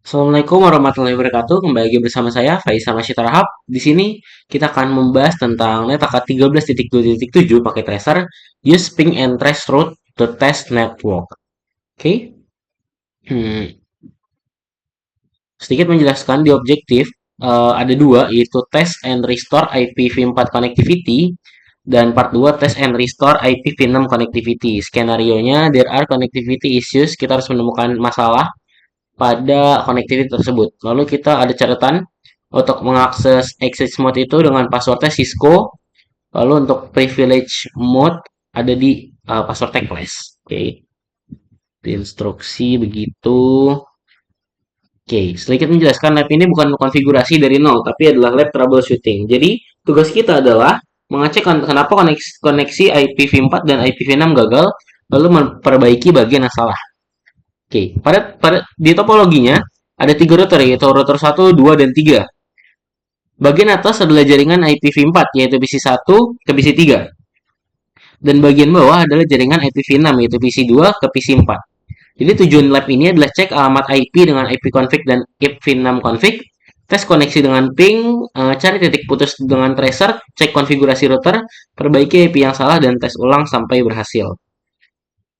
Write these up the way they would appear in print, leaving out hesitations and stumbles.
Assalamualaikum warahmatullahi wabarakatuh. Kembali lagi bersama saya Faisal Masyid Rahab. Di sini kita akan membahas tentang NetAK 13.2.7 pakai tracer use ping and trace route to test network. Oke. Hmm, Sedikit menjelaskan di objektif ada dua, yaitu test and restore IPv4 connectivity dan part 2 test and restore IPv6 connectivity. Skenario-nya there are connectivity issues, kita harus menemukan masalah pada connectivity tersebut. Lalu kita ada catatan untuk mengakses access mode itu dengan passwordnya Cisco. Lalu untuk privilege mode ada di password taggless. Oke, di instruksi begitu. Oke, sedikit menjelaskan lab ini bukan konfigurasi dari nol, tapi adalah lab troubleshooting. Jadi, tugas kita adalah mengecek kenapa koneksi IPv4 dan IPv6 gagal, lalu memperbaiki bagian yang salah. Oke, pada di topologinya ada tiga router, yaitu router 1, 2, dan 3. Bagian atas adalah jaringan IPv4, yaitu PC1 ke PC3. Dan bagian bawah adalah jaringan IPv6, yaitu PC2 ke PC4. Jadi tujuan lab ini adalah cek alamat IP dengan IP config dan IPv6 config, tes koneksi dengan ping, cari titik putus dengan tracer, cek konfigurasi router, perbaiki IP yang salah, dan tes ulang sampai berhasil.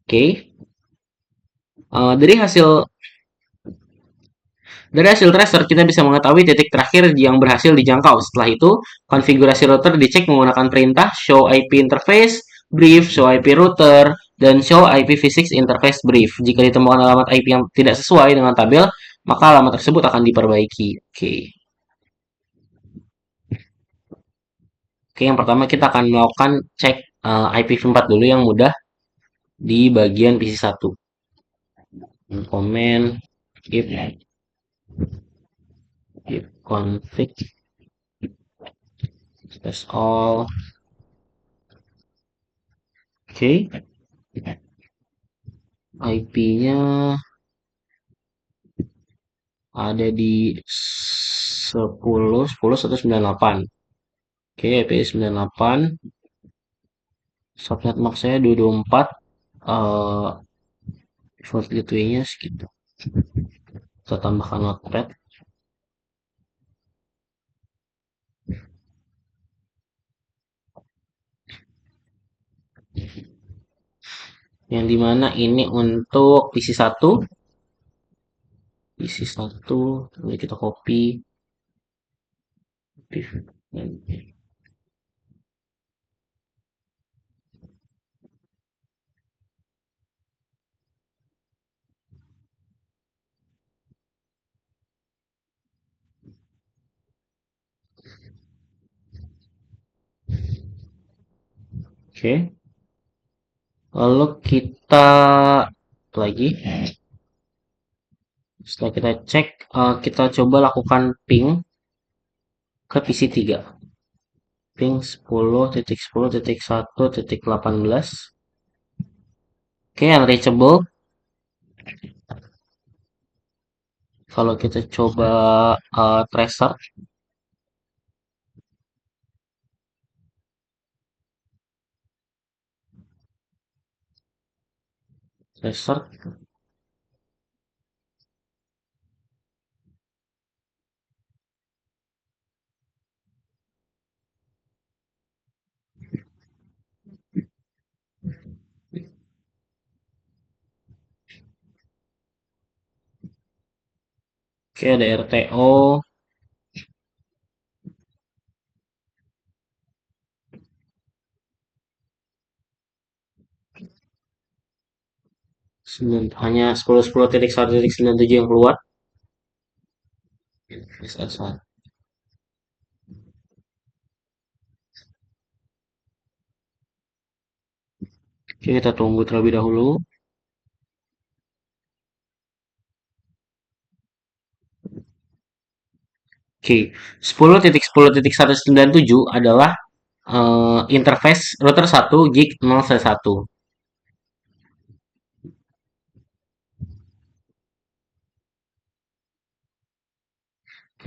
Oke, uh, dari hasil Dari hasil tracer, kita bisa mengetahui titik terakhir yang berhasil dijangkau. Setelah itu, konfigurasi router dicek menggunakan perintah show IP interface, brief, show IP router, dan show IPv6 interface brief. Jika ditemukan alamat IP yang tidak sesuai dengan tabel, maka alamat tersebut akan diperbaiki. Oke, yang pertama kita akan melakukan cek IPv4 dulu yang mudah di bagian PC1. Comment if config that's all. Oke, IP-nya ada di 10.10.198. Oke, IP 98. Subnet max saya 224. Eh, default gateway-nya segitu. Kita tambahkan notepad. Yang dimana ini untuk PC1. PC1. Lalu kita copy. Oke. Lalu kita lagi. Setelah kita cek, kita coba lakukan ping ke PC3. Ping 10.10.1.18. Oke, unreachable. Kalau kita coba tracer, tracer, oke ada RTO, 9, hanya 10.10.1.97 yang keluar. SSH. Oke, kita tunggu terlebih dahulu. Oke, 10.10.197 adalah interface router 1 gig 0 1.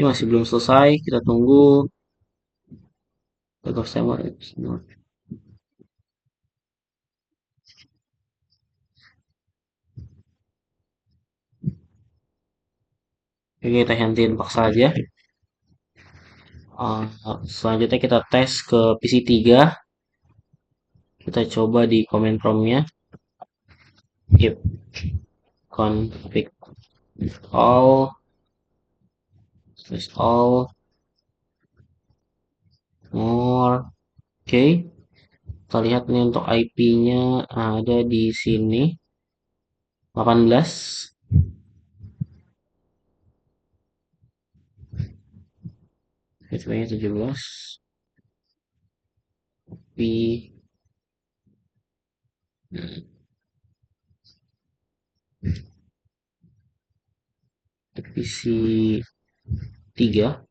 Oke, masih belum selesai. Kita tunggu. Oke, kita hentiin paksa aja. Selanjutnya kita tes ke PC3. Kita coba di command prompt-nya. Yep, config all, all, more. Oke, kita lihat nih untuk IP-nya ada di sini 18. Gateway 17. IP PC 3.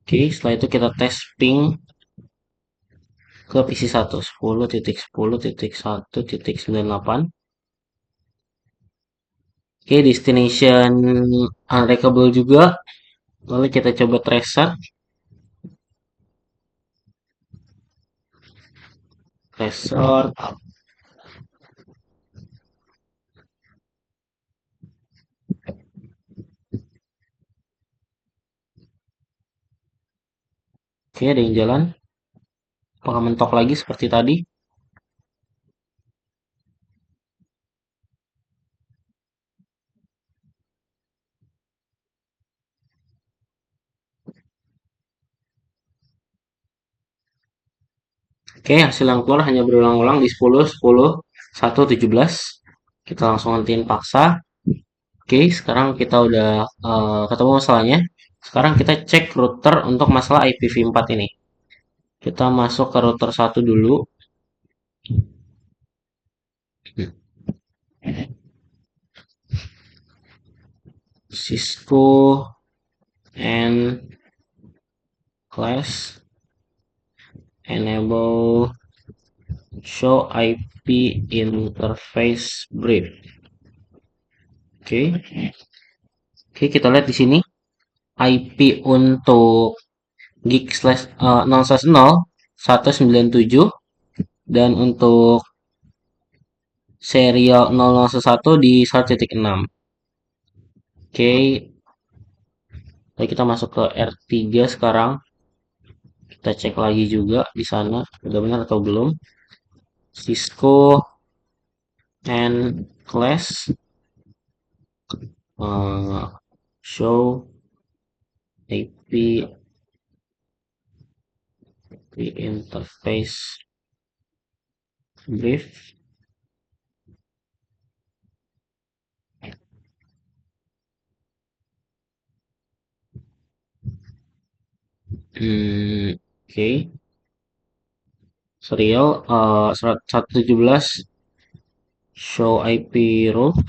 Oke, setelah itu kita tes ping ke PC 1 10.10.1.98. Oke, destination unreachable juga. Lalu kita coba tracer. Tracer. Oke, ada yang jalan. Apakah mentok lagi seperti tadi? Oke, hasil yang keluar hanya berulang-ulang di 10, 10, 1, 17. Kita langsung hentiin paksa. Oke, sekarang kita udah ketemu masalahnya. Sekarang kita cek router untuk masalah IPv4 ini. Kita masuk ke router 1 dulu. Cisco and class enable show IP interface brief. Oke. Oke, kita lihat di sini IP untuk gig slash 0/0 197 dan untuk serial 0011 di 1.6. Oke, lalu kita masuk ke R3 sekarang. Kita cek lagi juga di sana udah benar atau belum. Cisco and class show IP interface brief. Oke. Serial 117 show IP route.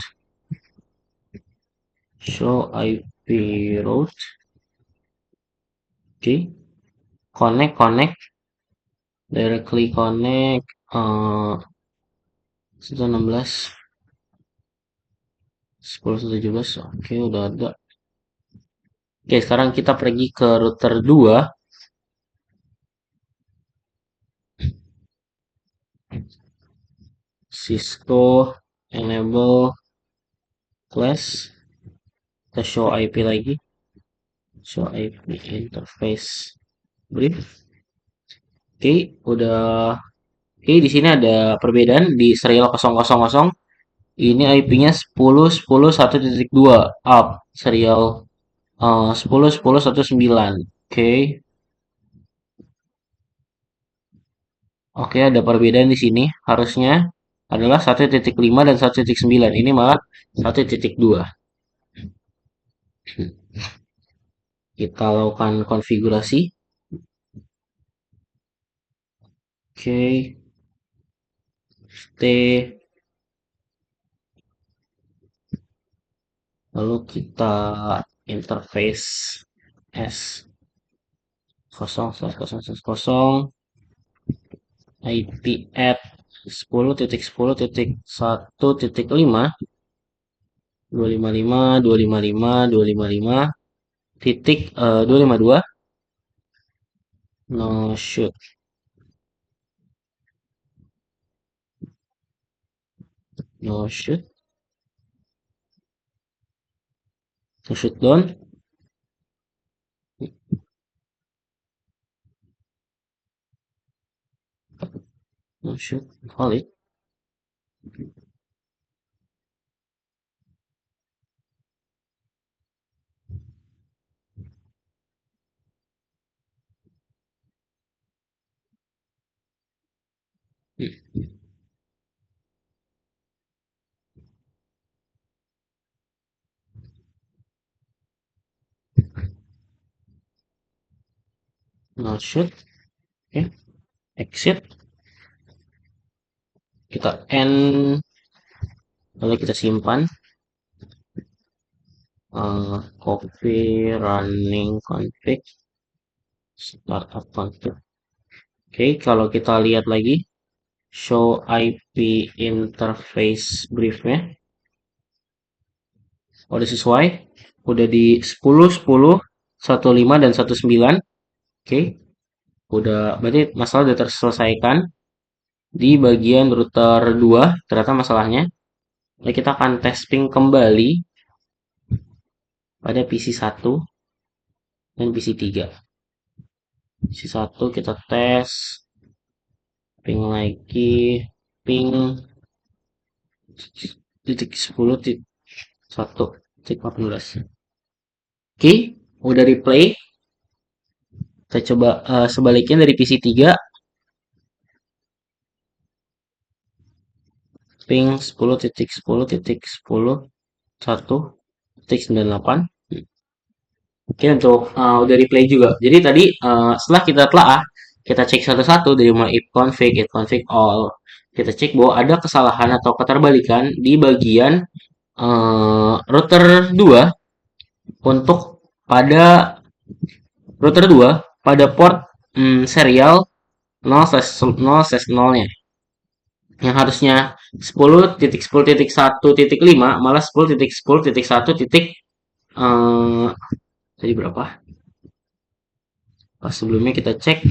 Show IP route. Oke. Connect directly connect 116 10 17. Oke, udah ada. Oke, sekarang kita pergi ke router 2. Cisco enable class. Kita show IP lagi. Show IP interface brief. Oke, udah. Oke, di sini ada perbedaan di serial 000. Ini IP-nya 10 10 1.2 up serial 10 10 19. Oke. Oke, ada perbedaan di sini. Harusnya adalah 1.5 dan 1.9. Ini malah 1.2. Kita lakukan konfigurasi. Oke. T. Lalu kita interface S 0/0/0 IP at 10.10.1.5 255 255 255 titik 252 no shoot No shoot. No shoot down. No shoot. Valid. No shoot. Oke. Exit. Kita end. Lalu kita simpan. Copy running config. Startup config. Oke, kalau kita lihat lagi. Show IP interface briefnya. Udah sesuai. Udah di 10, 10, 15, dan 19. Oke. Udah, berarti masalah udah terselesaikan. Di bagian router 2 ternyata masalahnya. Jadi kita akan testing kembali pada PC 1 dan PC 3. PC 1 kita tes, ping lagi, ping titik 10 titik 1 titik 14. Oke, udah replay. Kita coba sebaliknya dari PC 3, ping 10 titik 10 titik 10 1 titik 98. Oke, untuk udah replay juga. Jadi tadi setelah kita telaah, kita cek satu-satu dari mulai if config all. Kita cek bahwa ada kesalahan atau keterbalikan di bagian router 2 untuk pada router 2 pada port serial 0/0/0-nya. Yang harusnya 10.10.1.5 malah 10.10.1. Tadi berapa? Pas sebelumnya kita cek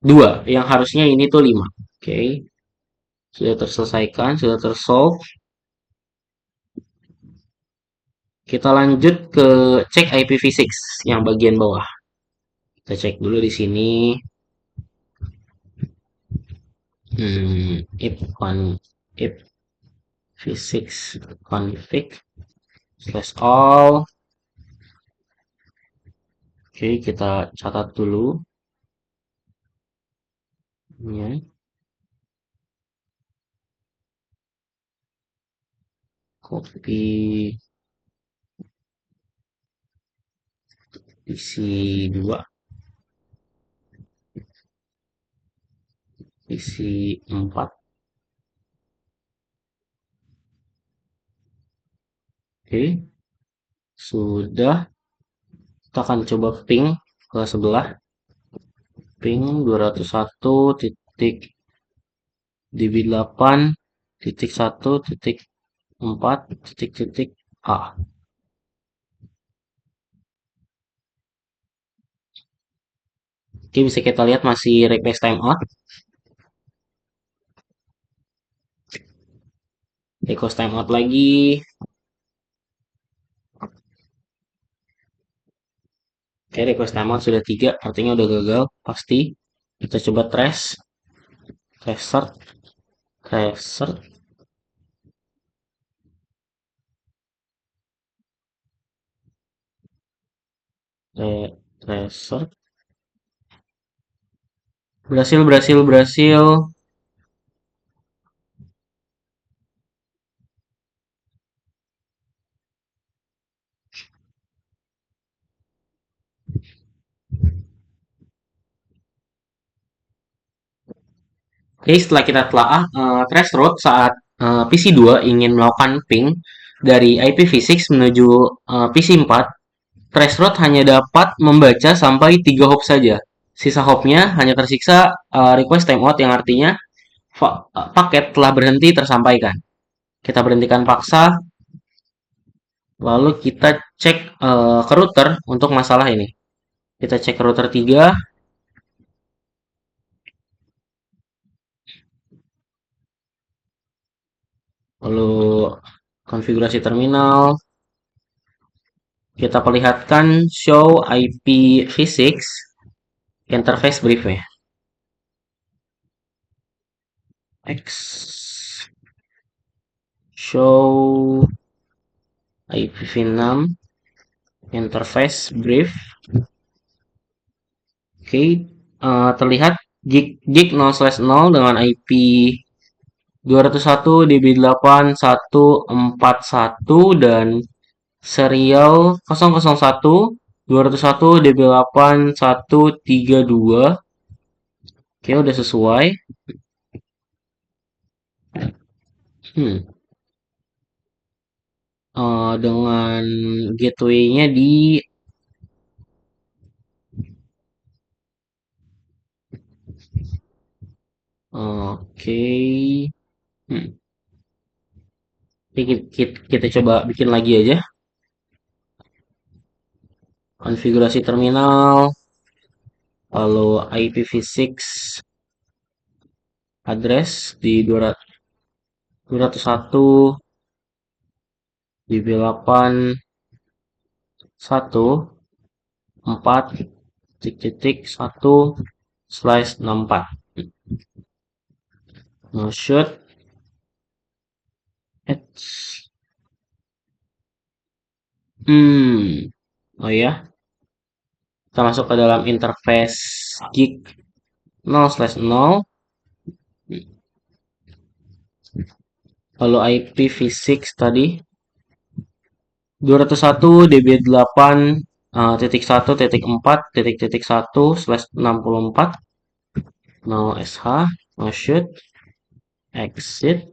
2, yang harusnya ini tuh 5. Oke, sudah terselesaikan, sudah tersolve. Kita lanjut ke cek IPv6 yang bagian bawah. Kita cek dulu di sini. If v6 config slash all. Oke, kita catat dulu. Ya. Copy isi 2, isi 4. Oke, sudah. Kita akan coba ping ke sebelah. Ping 201 titik db8 titik 1 titik 4 titik titik A. Oke, bisa kita lihat masih request timeout. Request timeout lagi. Oke, request timeout sudah 3, artinya udah gagal pasti. Kita coba trace, restart, restart, restart. Berhasil, berhasil, berhasil. Oke, setelah kita telaah threshold saat PC 2 ingin melakukan ping dari IPv6 menuju PC 4, threshold hanya dapat membaca sampai 3 hop saja. Sisa hopnya hanya tersiksa request timeout, yang artinya paket telah berhenti tersampaikan. Kita berhentikan paksa, lalu kita cek ke router untuk masalah ini. Kita cek ke router 3. Lalu konfigurasi terminal, kita perlihatkan show IPv6 interface brief ya. X show IPv6 interface brief. Oke, terlihat gig 0/0 dengan IP 201.db8.141 dan serial 001.201.db8.132. Oke, udah sesuai. Hmm, dengan gateway-nya di oke. Hmm, kita coba bikin lagi aja. Konfigurasi terminal, lalu IPv6 address di 201 db8 4 titik 1 slash 64. No shoot. It's oh ya, kita masuk ke dalam interface gig 0/0. Lalu IPv6 tadi 201.db8 titik 1.4.1/64. No sh, no shoot, exit.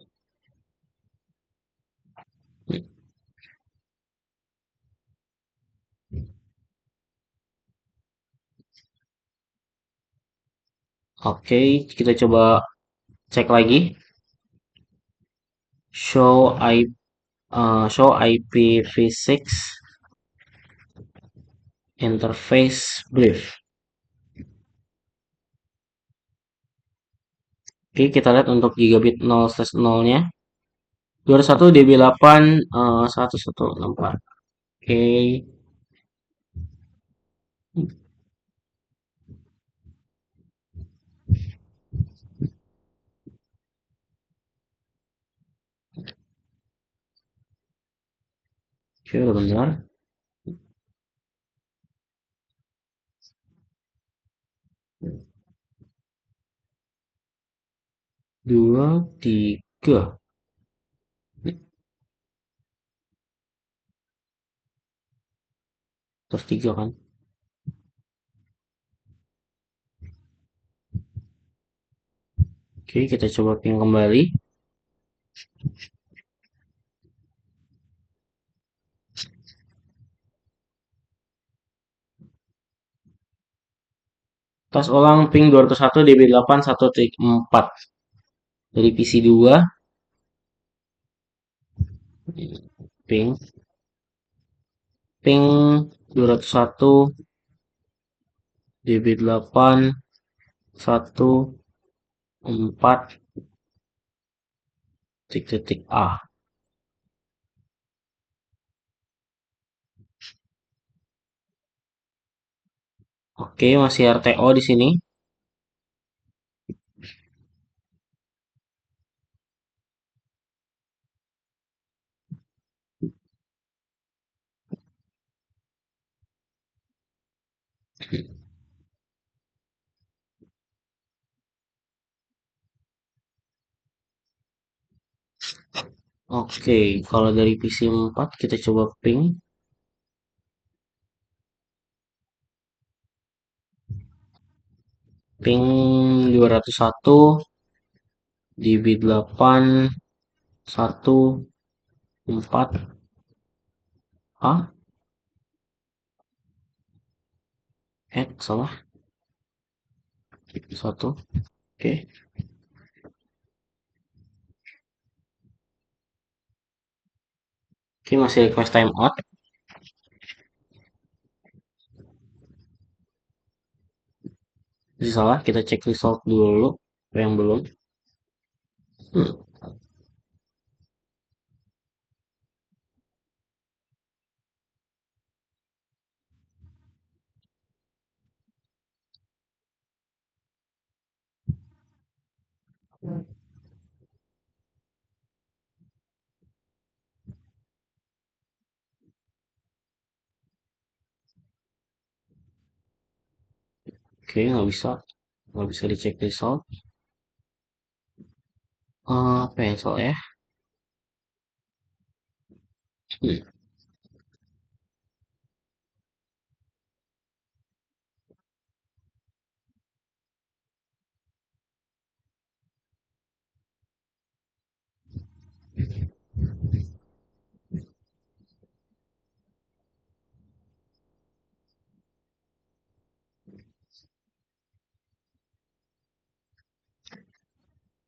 Oke, kita coba cek lagi. Show IPv6 interface brief. Oke, kita lihat untuk gigabit 0/0-nya 21 db8 1164. Oke. Oke, udah benar. Dua, tiga. Terus tiga kan. Oke, kita coba ping kembali. Tes ulang ping 201 db8 1.4 dari PC2. Ping ping 201 db8 1.4 titik A. Oke, masih RTO di sini. Oke, kalau dari PC4 kita coba ping. Ping 201 db8 1.4 A. Salah. Satu. Oke. Oke, masih request timeout. Masih salah, kita cek result dulu. Apa yang belum. Hmm. Oke, nggak bisa dicek result. Apa ya soalnya? Hmm,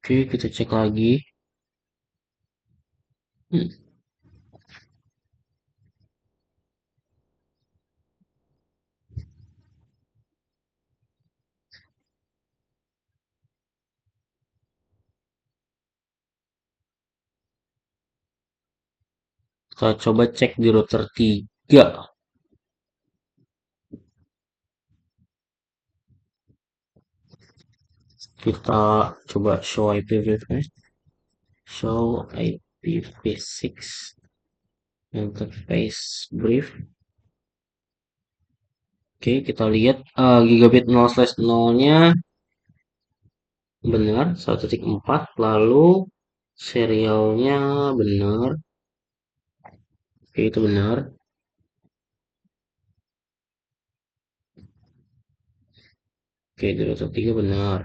Oke, kita cek lagi. Hmm, Kita coba cek di router 3. Kita coba show IPv6. Show IPv6 interface brief. Oke, kita lihat gigabit 0/0-nya benar 1.4, lalu serialnya benar. Oke, itu benar. Oke, di router 3 benar.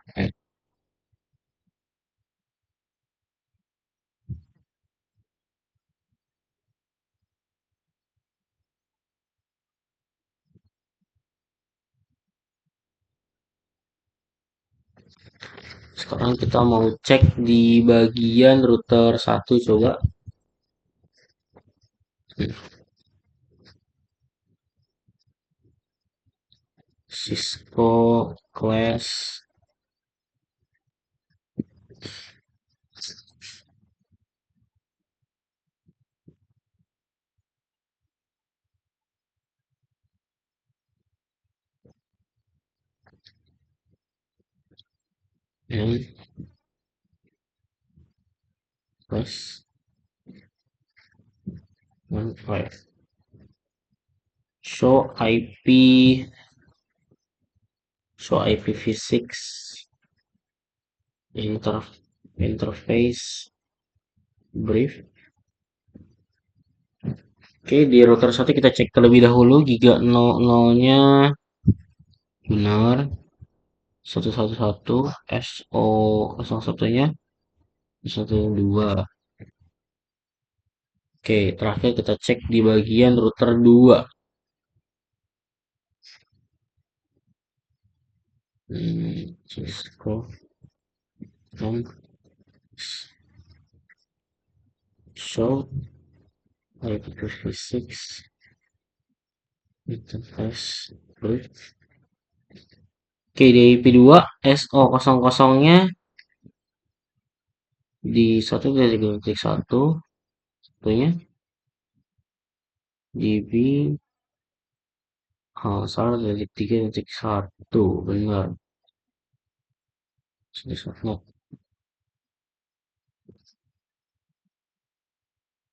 Sekarang kita mau cek di bagian router 1 coba. Cisco Class and Class 15. Show IPv6 inter interface brief. Oke, di router 1 kita cek terlebih dahulu giga 00-nya benar 111 SO01-nya 112. Oke, terakhir kita cek di bagian router 2. Cisco and show IPv6 interface brief. Oke, di IP2 SO00-nya di 1.3.1, satunya DB salah dari 3.1, benar. Not.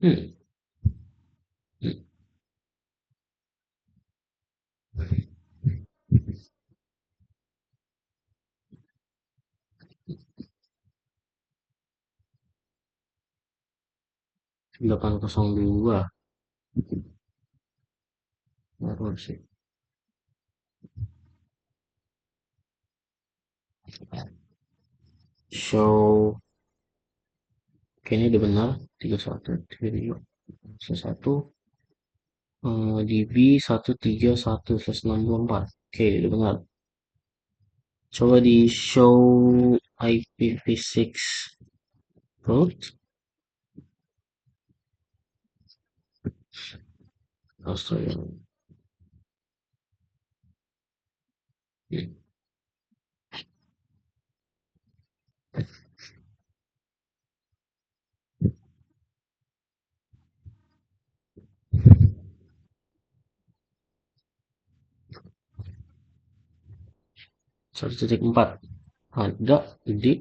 Hmm, hmm, 802 baru sih. Show, kayaknya udah benar. 31, 32, 1, DB 131/64. Oke, udah benar. Coba di show IPv6 route. Astaga. 1.4 ada di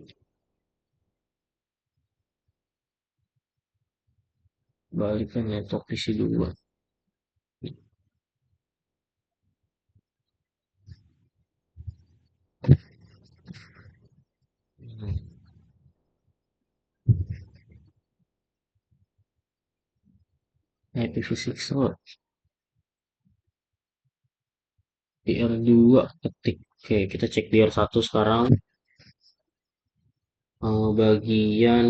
balikan network PC2. IPv6 root DR2 ketik. Oke, kita cek DR1 sekarang. Bagian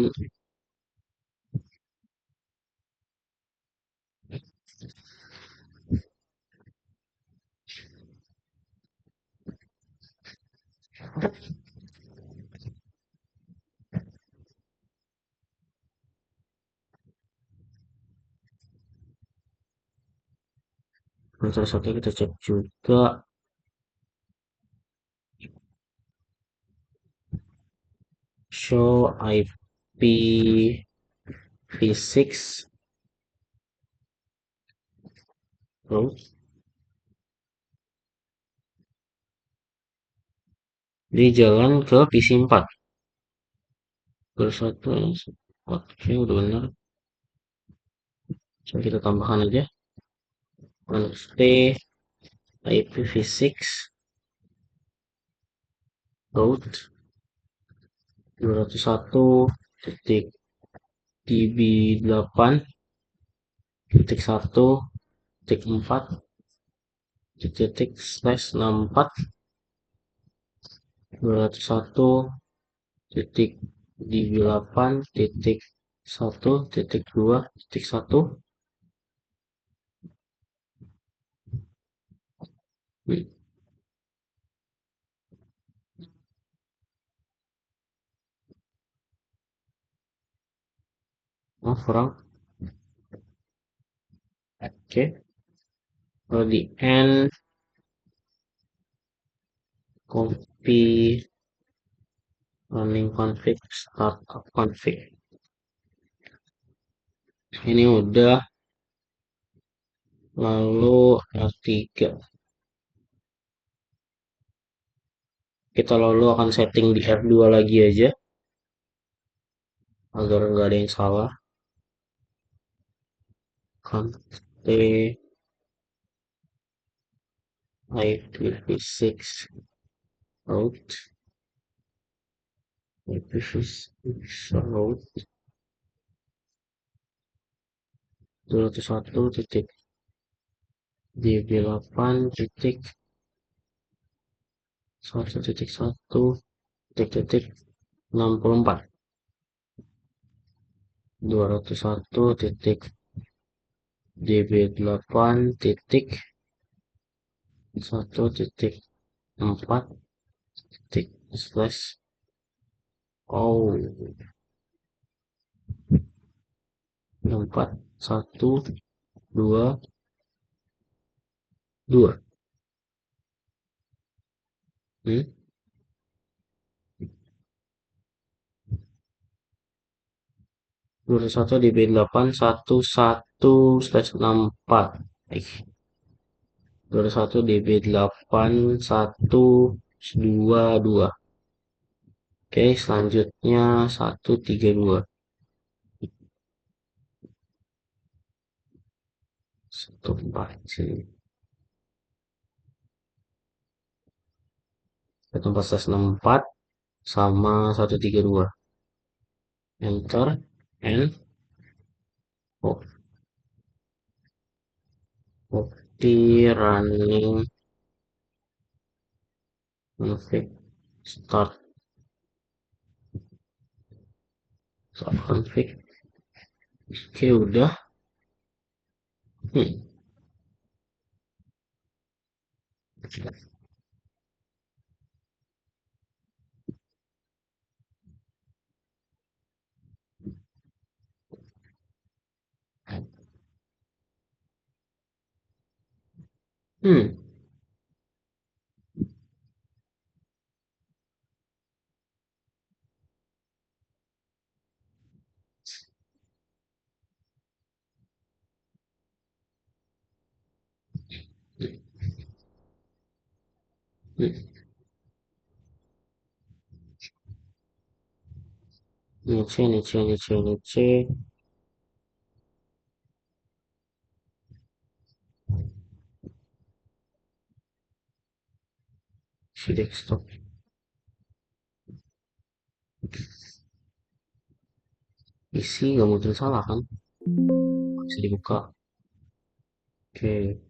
salah satu kita cek juga show IPv6 root. Dia jalan ke PC4. Bersatu, oke udah benar. Coba kita tambahkan aja. Const IPv6 root 201.1.4.1.4/64.1.1.2.1. Oh, kurang. Oke. Kalau di end copy running config startup config. Ini udah, lalu L3. Kita lalu akan setting di F2 lagi aja agar nggak ada yang salah. Const IPv6 root IPv6 root 201.1.1.1.64 201.1.db8.1.4 oh 4122 21 db 8 11/64 21 db 8122. Oke, selanjutnya 132 14 sini 14/64 sama 132. Enter and copy running config start config. Oke, udah. Hmm. Hmm. Hmm. Ngecek si desktop isi nggak mungkin salah kan, bisa dibuka. Oke.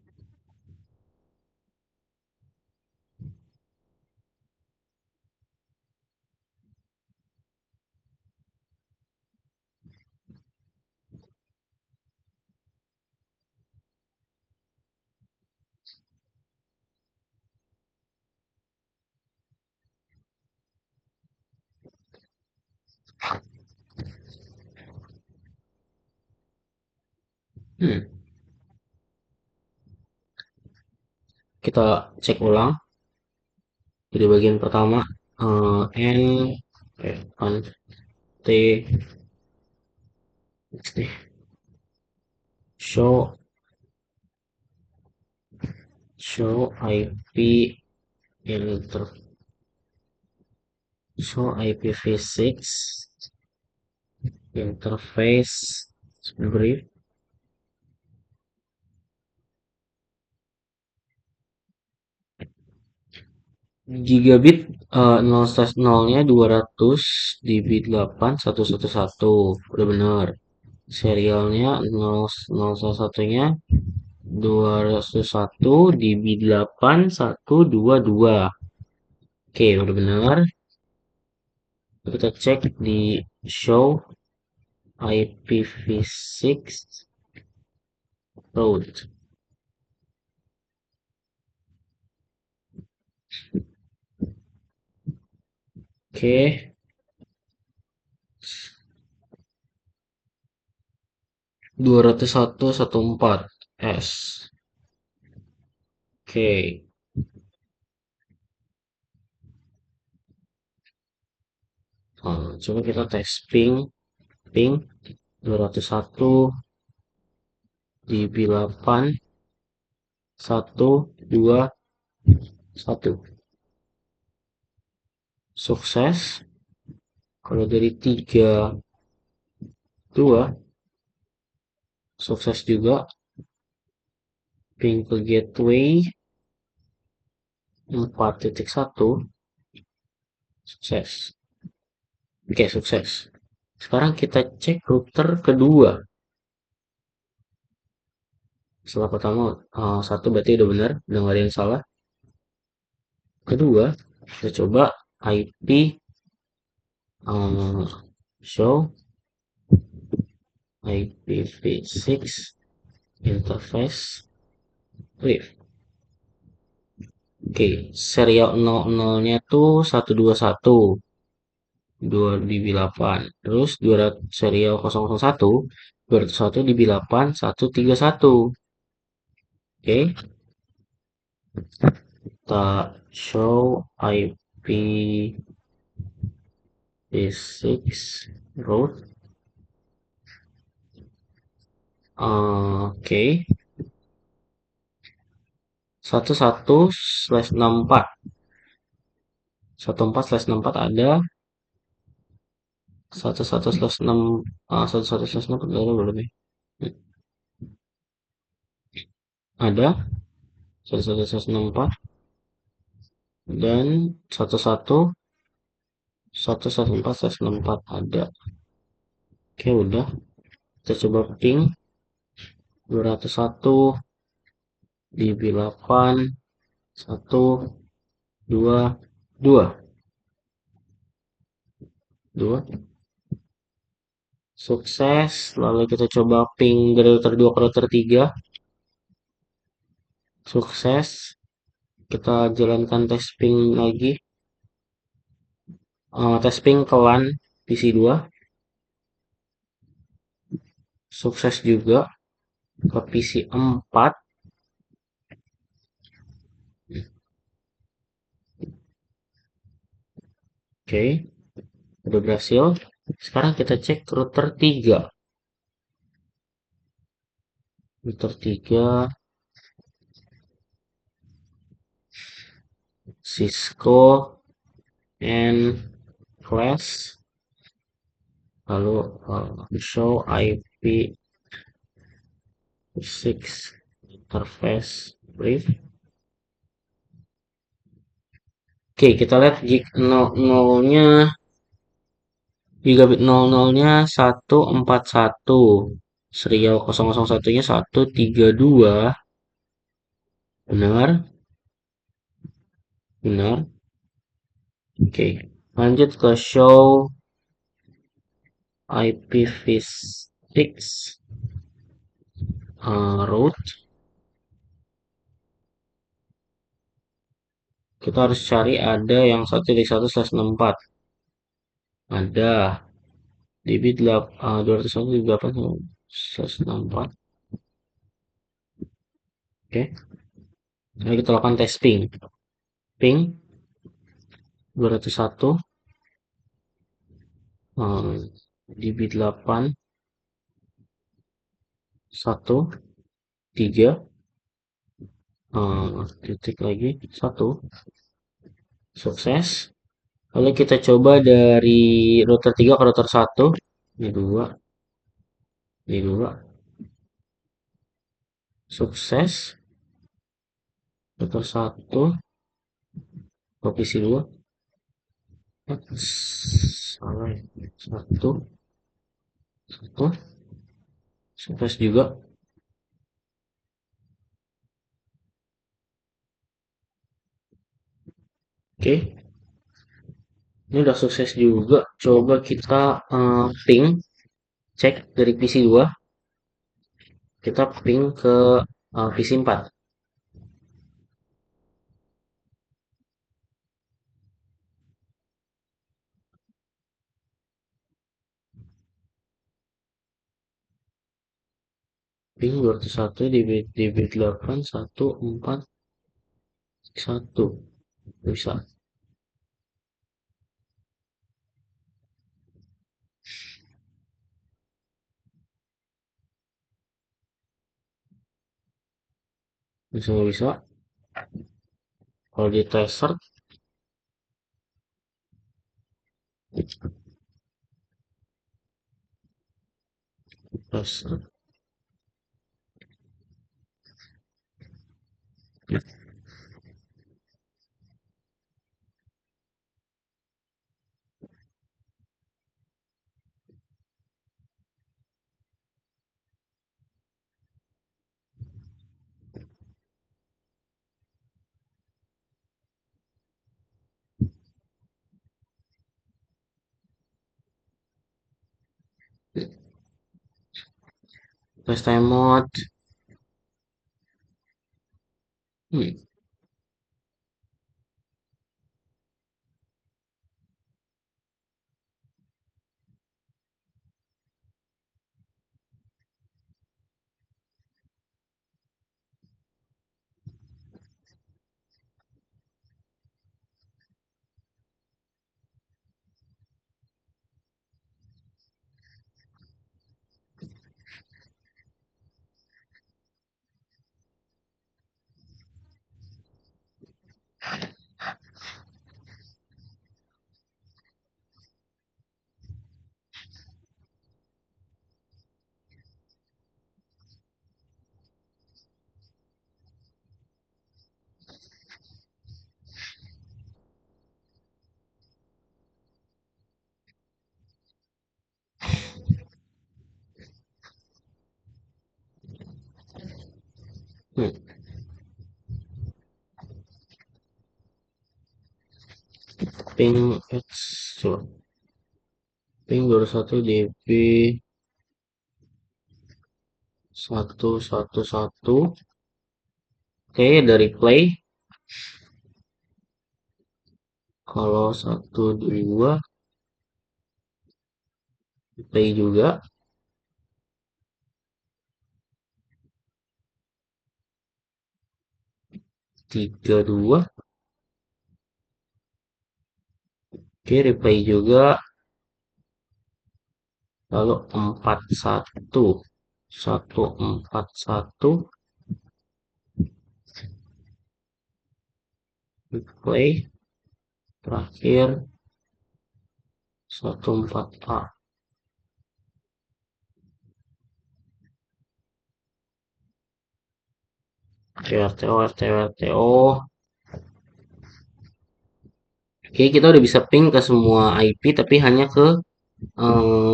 Hmm. Kita cek ulang. Jadi bagian pertama N kan T next nih. show show IP inter show IPv6 interface brief gigabit 0/0-nya 200 di bit 8111 udah bener. Serialnya 0/1-nya 201 di bit 8122. Oke, udah bener. Kita cek di show IPv6 route. Oke, 201.14 S. Oke. Coba kita tes ping 201 di 8 121. Sukses. Kalau dari 32 sukses juga. Ping ke gateway 4.1 sukses. Oke, sukses. Sekarang kita cek router kedua. Setelah pertama satu berarti udah benar, udah nggak ada yang salah. Kedua, kita coba IP show IPv6 interface brief. Oke, serial 00-nya tuh 121 2 db 8. Terus serial 001 201 db 8 131. Oke, kita show IPv6 route. Oke, 11/64 14/64 ada 11/6 11/64 ada belum ya? Ada 11/64 dan 11/14/64 ada. Oke, udah. Kita coba ping 201 di B8 1 2 2 2 sukses. Lalu kita coba ping dari router 2 ke router 3 sukses. Kita jalankan tes ping lagi. Tes ping ke LAN PC2 sukses juga ke PC4. Oke, udah berhasil. Sekarang kita cek router 3. Router 3 Cisco and class, lalu show IP6 interface brief. Oke, kita lihat gig 00-nya gigabit 00-nya 141, serial 001-nya 132, Benar, benar. Oke, lanjut ke show IPv6 route. Kita harus cari ada yang 1.1/64. Ada DB 201.8/164. Oke, mari kita lakukan tes ping. Ping 201 DB 8 1 3 titik lagi 1, sukses. Lalu kita coba dari router 3 ke router 1. Ini 2, ini 2, sukses. Router 1 posisi 2. Salah ya. 1, 1, sukses juga. Oke, ini udah sukses juga. Coba kita ping, cek dari PC 2, kita ping ke PC 4. Ping 201 DB 8 1 4 1. Bisa. Bisa. Kalau di tracer, tracer, test time mode. Hmm. Hmm. Ping coba. Ping 21 DB 111. Oke, dari play. Kalau 12 play juga. 32. Oke, replay juga. Lalu 41 141 replay. Terakhir 14A. Oke, RTO. Oke, kita udah bisa ping ke semua IP, tapi hanya ke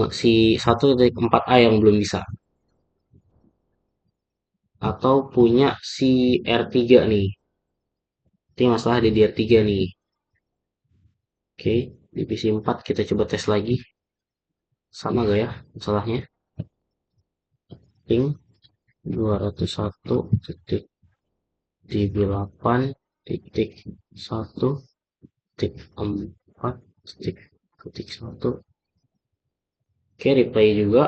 si 1.4A yang belum bisa. atau punya si R3 nih. Ini masalah ada di R3 nih. Oke, di PC 4 kita coba tes lagi. Sama gak ya masalahnya? Ping 201.1.1.4.1. Oke, replay juga.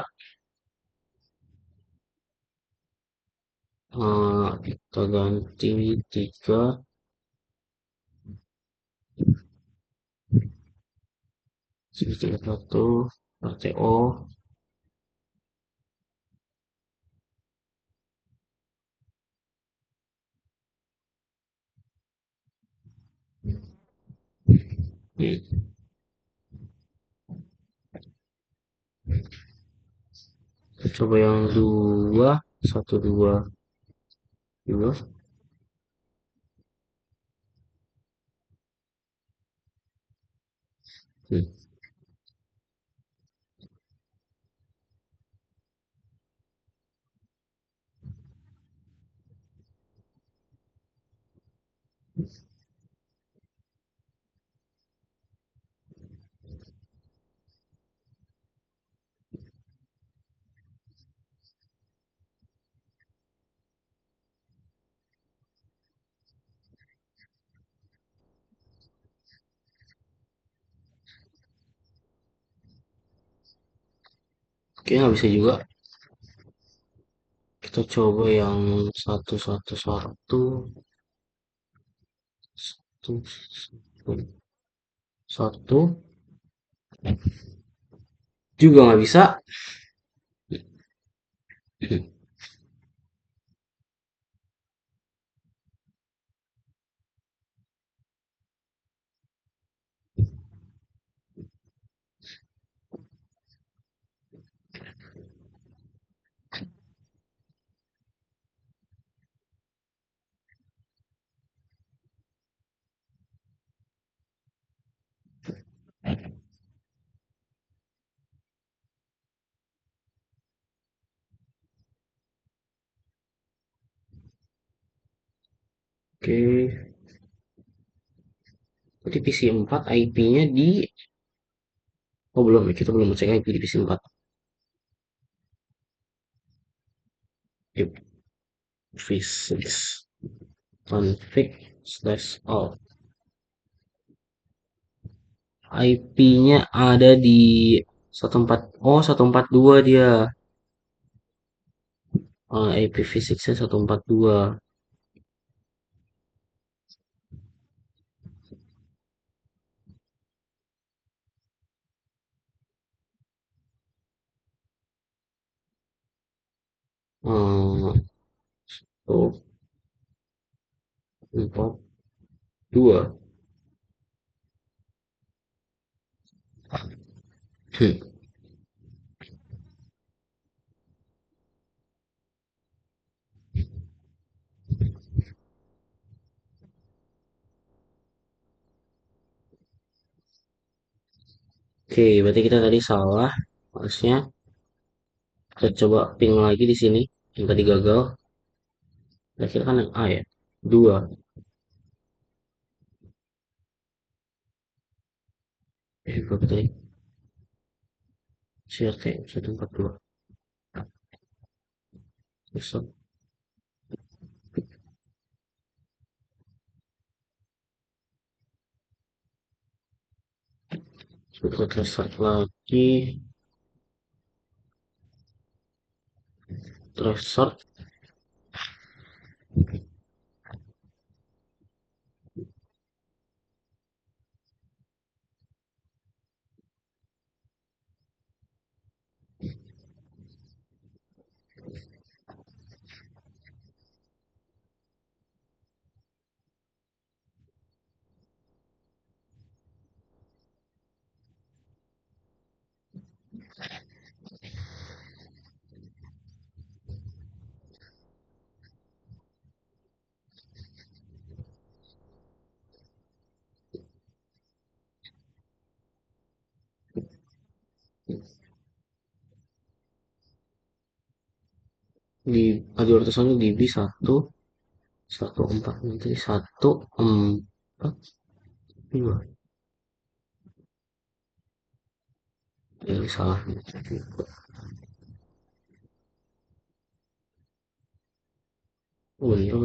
Kita ganti 3.1 RTO. Hmm, coba yang 2.1.2.2. Hmm, Oke, nggak bisa juga. Kita coba yang 1.1.1.1 juga nggak bisa. Oke, di PC 4 IP-nya di. Oh belum ya, kita belum ngecek IP di PC 4. IP6 config/all. IP-nya ada di 142 dia. IPv6-nya 142. Hmm, oh, 42. Oke, berarti kita tadi salah. Harusnya kita coba ping lagi di sini. Yang tadi gagal. Kira-kira kan yang A ya. 2. Berapa tadi? CRT 142. Besok. Coba restart lagi. Restart. Di A200 DB satu satu empat nanti satu empat lima. Ini salah. Oh iya.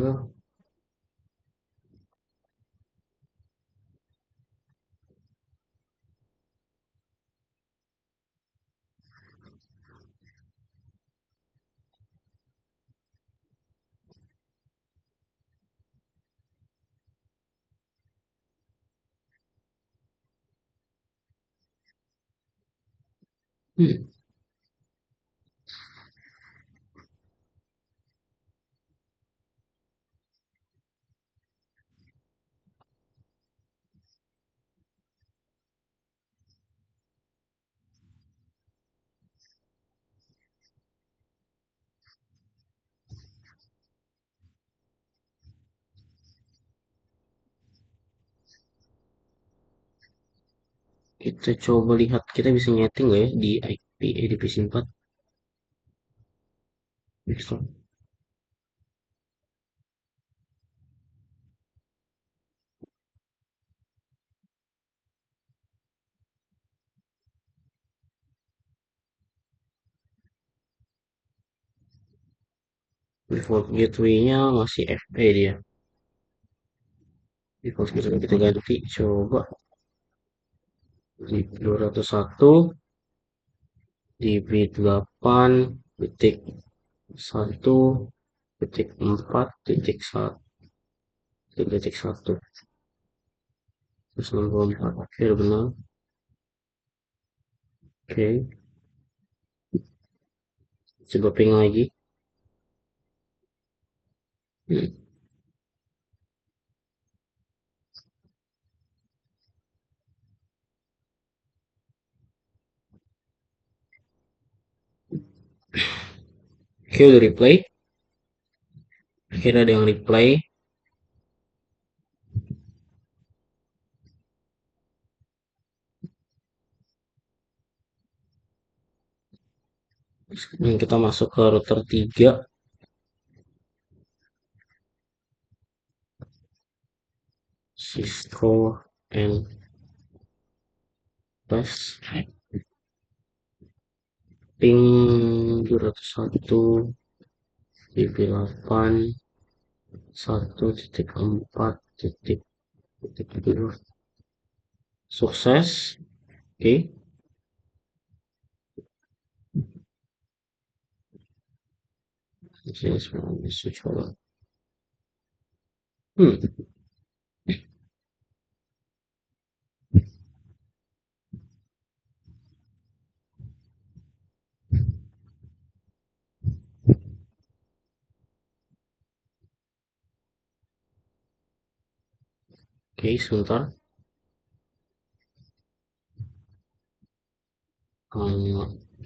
Hmm, kita coba lihat kita bisa nyeting nggak ya di IP di PC4. Bisa. Default gateway-nya masih FE dia. Default gateway kita ganti coba di 201 di bit 8 titik 1 titik 4 titik 1 titik 1 164. Oke udah benar. Oke, coba ping lagi. Oke udah replay. Akhirnya ada yang replay. Sekarang kita masuk ke router 3. Cisco and Plus ping 201 DP8 1.4.2 sukses. Oke, saya sekarang bisa coba. Oke, sebentar.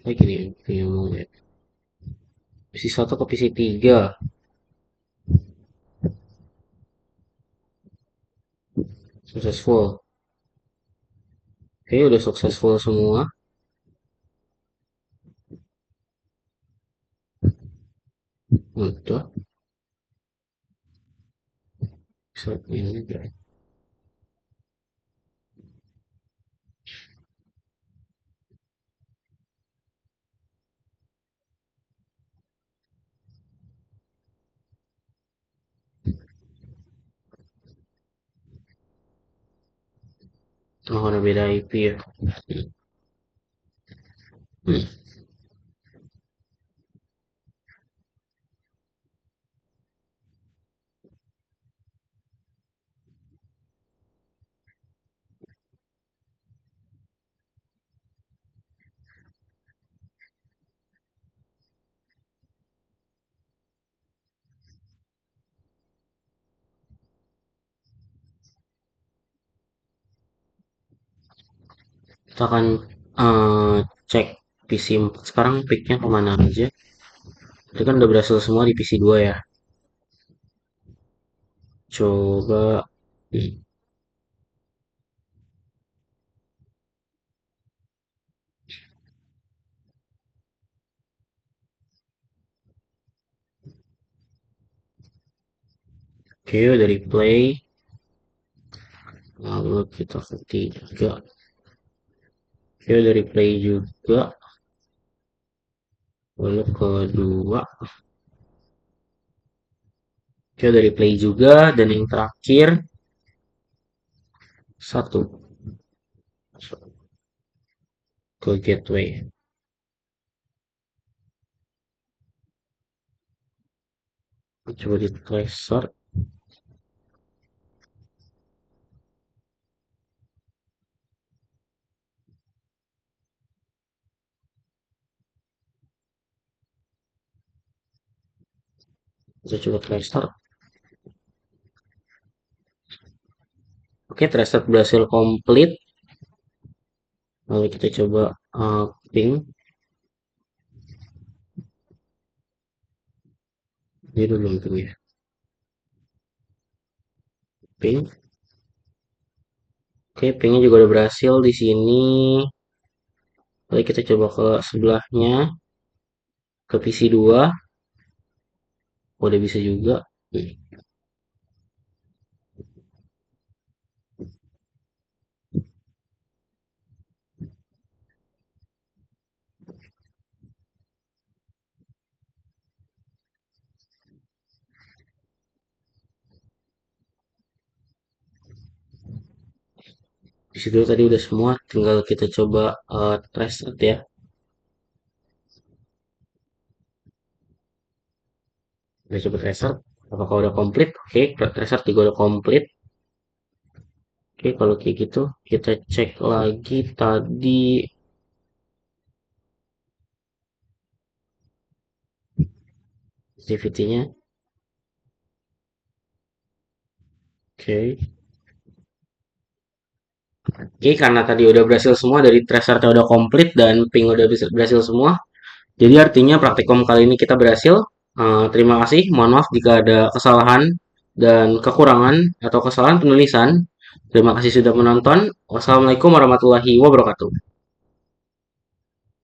Kayak gini, gini ngomong ya. PC1 ke PC3 successful. Oke, udah successful semua. Udah, bisa ini guys. Oh, ada beda IP ya. Hmm. Kita akan eh, cek PC4 sekarang picknya kemana aja. Itu kan udah berhasil semua di PC2 ya. Coba Oke, udah replay. Lalu kita ketiga. Oke, udah replay juga. Lalu kedua. Oke, udah replay juga. Dan yang terakhir, satu. Ke gateway. Coba di tracer. Kita coba tracer. Oke, tracer berhasil komplit. Lalu kita coba ping. Ini dulu belum ping ya. Ping. Oke, pingnya juga udah berhasil di sini. Lalu kita coba ke sebelahnya, ke PC2. Udah bisa juga. Di situ tadi udah semua, tinggal kita coba trace route ya. Kita coba trace route. Apakah udah komplit? Oke, trace route juga udah komplit. Oke, kalau kayak gitu kita cek lagi tadi activity-nya. Oke. Oke, karena tadi udah berhasil semua dari tracer udah komplit dan ping udah bisa berhasil semua. Jadi artinya praktikum kali ini kita berhasil. Terima kasih. Mohon maaf jika ada kesalahan dan kekurangan atau kesalahan penulisan. Terima kasih sudah menonton. Wassalamualaikum warahmatullahi wabarakatuh.